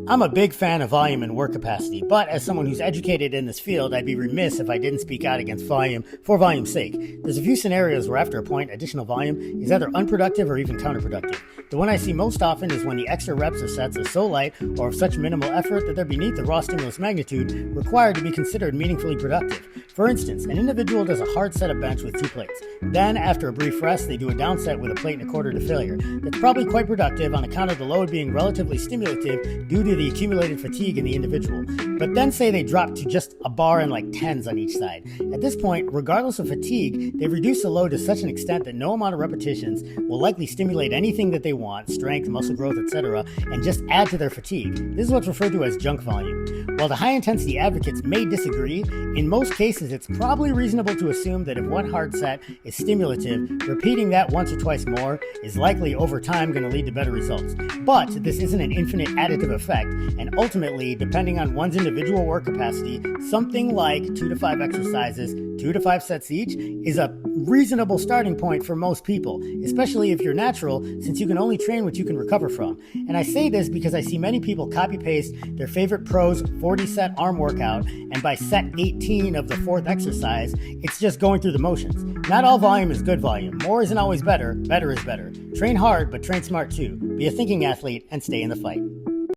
I'm a big fan of volume and work capacity, but as someone who's educated in this field, I'd be remiss if I didn't speak out against volume for volume's sake. There's a few scenarios where after a point, additional volume is either unproductive or even counterproductive. The one I see most often is when the extra reps or sets are so light or of such minimal effort that they're beneath the raw stimulus magnitude required to be considered meaningfully productive. For instance, an individual does a hard set of bench with 2 plates. Then, after a brief rest, they do a down set with a plate and a quarter to failure. That's probably quite productive on account of the load being relatively stimulative due to the accumulated fatigue in the individual. But then say they drop to just a bar and like tens on each side. At this point, regardless of fatigue, they've reduced the load to such an extent that no amount of repetitions will likely stimulate anything that they want, strength, muscle growth, etc., and just add to their fatigue. This is what's referred to as junk volume. While the high-intensity advocates may disagree, in most cases it's probably reasonable to assume that if one hard set is stimulative, repeating that once or twice more is likely over time going to lead to better results. But this isn't an infinite additive effect, and ultimately, depending on one's individual work capacity, something like 2 to 5 exercises, 2 to 5 sets each, is a reasonable starting point for most people, especially if you're natural, since you can only train what you can recover from. And I say this because I see many people copy-paste their favorite pro's 40-set arm workout, and by set 18 of the 4th exercise, it's just going through the motions. Not all volume is good volume. More isn't always better. Better is better. Train hard, but train smart too. Be a thinking athlete and stay in the fight.